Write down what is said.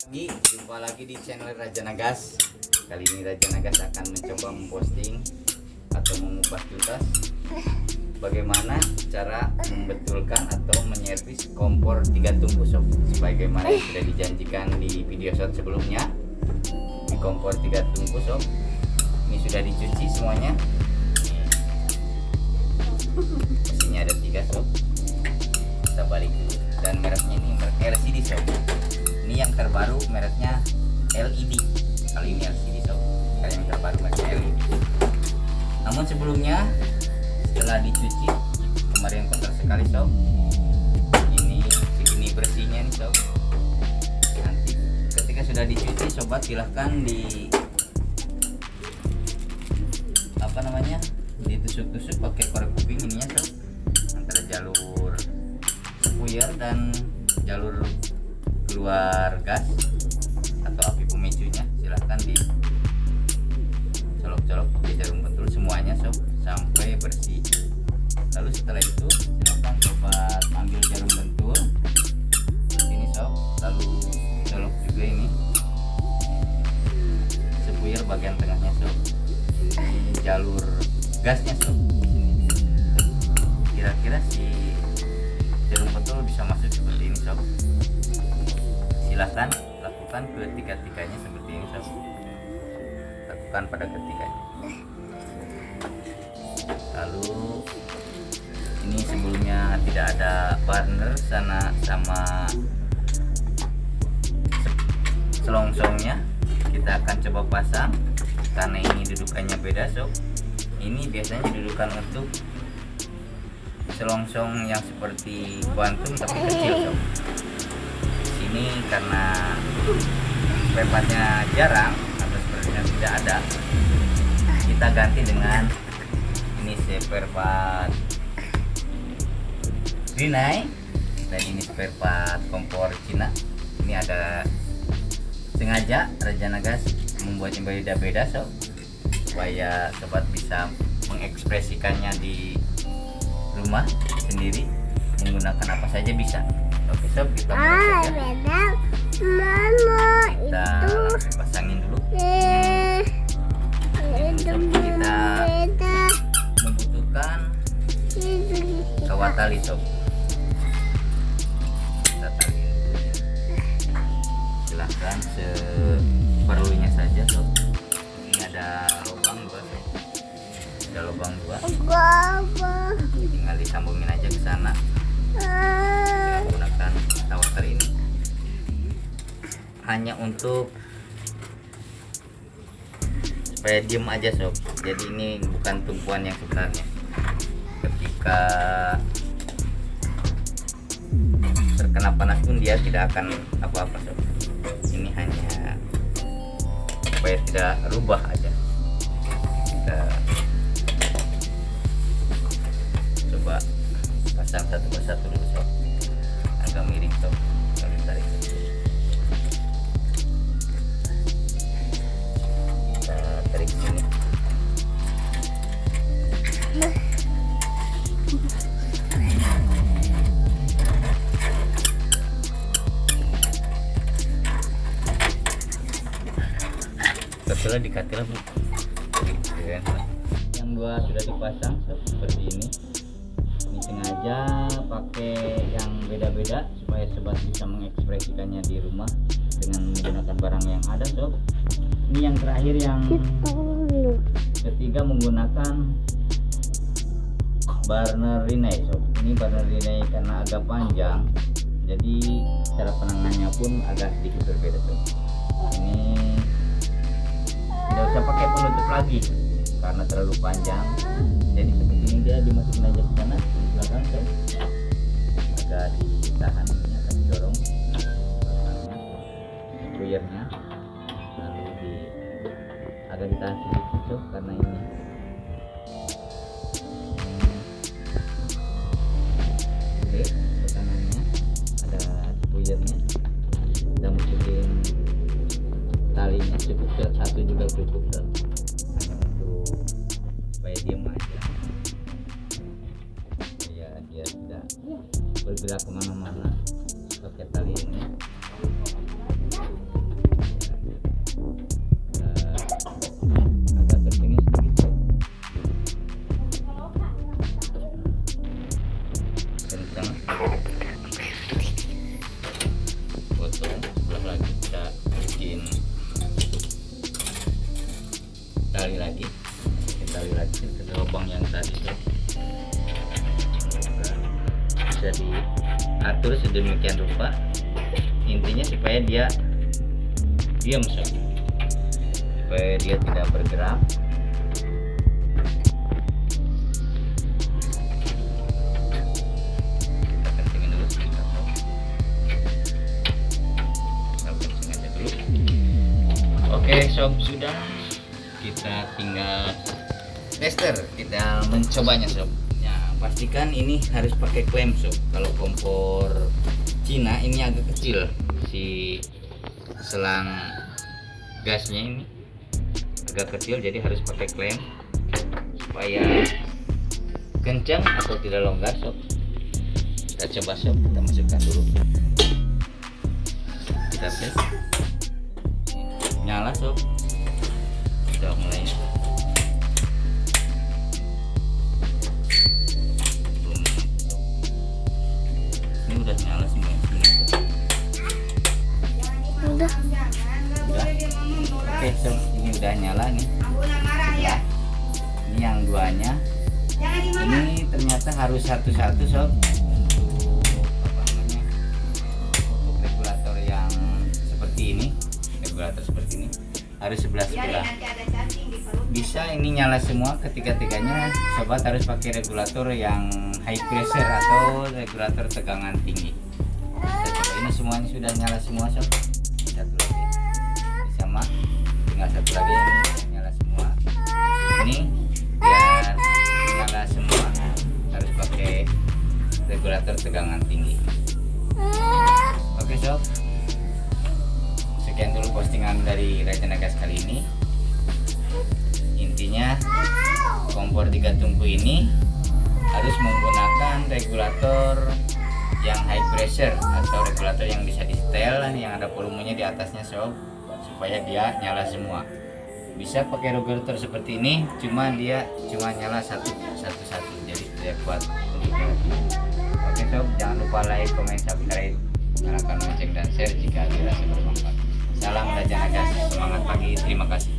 Jumpa lagi di channel Raja Nagas. Kali ini Raja Nagas akan mencoba memposting atau mengupas tuntas bagaimana cara membetulkan atau menyervis kompor 3 tungku sob. Sebagaimana yang sudah dijanjikan di video shot sebelumnya, di kompor 3 tungku sob ini sudah dicuci semuanya. Mesinnya ada 3 sob. Kita balik dulu. Dan mereknya ini merek LCD sob. Ini yang terbaru mereknya LED. Kali ini LCD sob. Kali yang terbaru mereknya LED. Namun sebelumnya setelah dicuci, kemarin kotor sekali sob. Ini segini bersihnya nih sob. Nanti ketika sudah dicuci, sobat silahkan ditusuk-tusuk pakai korek kuping ininya sob, antara jalur spuyer dan jalur keluar gas atau api pemicunya. Silahkan dicolok-colok pakai jarum pentul semuanya sob sampai bersih. Lalu setelah itu silahkan sobat ambil jarum pentul ini sob, lalu colok juga ini spuyer bagian tengahnya sob, ini jalur gasnya sob. Kira-kira si jarum pentul bisa masuk seperti ini sob. Silahkan lakukan ketiga-tiganya seperti ini sob. Lakukan pada ketiganya. Lalu ini sebelumnya tidak ada burner sana sama selongsongnya, kita akan coba pasang karena ini dudukannya beda sob. Ini biasanya didudukan untuk selongsong yang seperti kuantum tapi kecil sob. Ini karena spare partnya jarang atau sepertinya tidak ada, kita ganti dengan ini spare part Rinnai, dan ini spare part kompor Cina. Ini ada sengaja Raja Nagas membuatnya beda-beda sob, supaya sobat bisa mengekspresikannya di rumah sendiri menggunakan apa saja bisa. Oke sob, kita mulai saja. Kita langsung pasangin dulu. Sob, kita membutuhkan kawat tali sob. Kita taliin dulu. Silahkan seperlunya saja sob. Ini ada lubang 2 sob. Ada lubang 2. Tinggal disambungin aja ke sana. Menggunakan tawater ini hanya untuk supaya diem aja sob. Jadi ini bukan tumpuan yang sebenarnya. Ketika terkena panas pun dia tidak akan apa-apa sob. Ini hanya supaya tidak rubah aja. Kita coba pasang satu persatu dulu sob. Agak miring sob, kalau ditarik kecil. Kita tarik sini. Betul dikatilah bu. Yang 2 sudah dipasang sob, seperti ini. Ini sengaja pakai yang beda-beda supaya sobat bisa mengekspresikannya di rumah dengan menggunakan barang yang ada sob. Ini yang terakhir, yang ketiga menggunakan burner Rinnai sob. Ini burner Rinnai karena agak panjang, jadi cara penanganannya pun agak sedikit berbeda sob. Ini tidak usah pakai penutup lagi karena terlalu panjang. Jadi seperti ini, dia dimasukin aja ke sana belakang sob. Agak ditahan ini, akan didorong belakangnya, spuyernya, lalu agak ditahan sedikit sob karena ini. Oke, ke kanannya ada spuyernya. Kita masukin talinya, cukup satu juga cukup sob. Hanya untuk supaya diem aja, ya dia tidak bergerak kemana-mana pakai tali ini. bisa diatur sedemikian rupa, intinya supaya dia diam sob, supaya dia tidak bergerak. Kita kencingin dulu sebentar sob. Kita kencing aja dulu. Oke sob, sudah, kita tinggal tester, kita mencobanya sob. Ya, pastikan ini harus pakai klem sob. Kalau kompor Cina ini agak kecil, si selang gasnya ini agak kecil, jadi harus pakai klem supaya kencang atau tidak longgar sob. Kita coba sob, kita masukkan dulu, kita tes. Nyala sob, kita mulai. Ini udah nyala semua. Udah. Oke sob, ini udah nyala nih. Ya. Ini yang duanya. Ini ternyata harus satu-satu sob, untuk apa namanya, untuk regulator yang seperti ini, regulator seperti ini harus sebelah-sebelah. Bisa ini nyala semua ketiga-tiganya, sobat harus pakai regulator yang high pressure atau regulator tegangan tinggi. Kita coba, ini semuanya sudah nyala semua sob. Satu lagi sama, tinggal satu lagi, ini nyala semua. Ini biar nyala semua harus pakai regulator tegangan tinggi. Oke sob, sekian dulu postingan dari Rajana Gas kali ini. Intinya kompor 3 tungku ini harus menggunakan regulator yang high pressure atau regulator yang bisa di setel, yang ada volumenya di atasnya sob, supaya dia nyala semua. Bisa pakai regulator seperti ini, cuma dia cuma nyala satu, jadi tidak kuat untuk nyala. Oke sob, jangan lupa like, comment, subscribe, nyalakan lonceng dan share jika dirasa bermanfaat. Salam Rajana Gas, semangat pagi, terima kasih.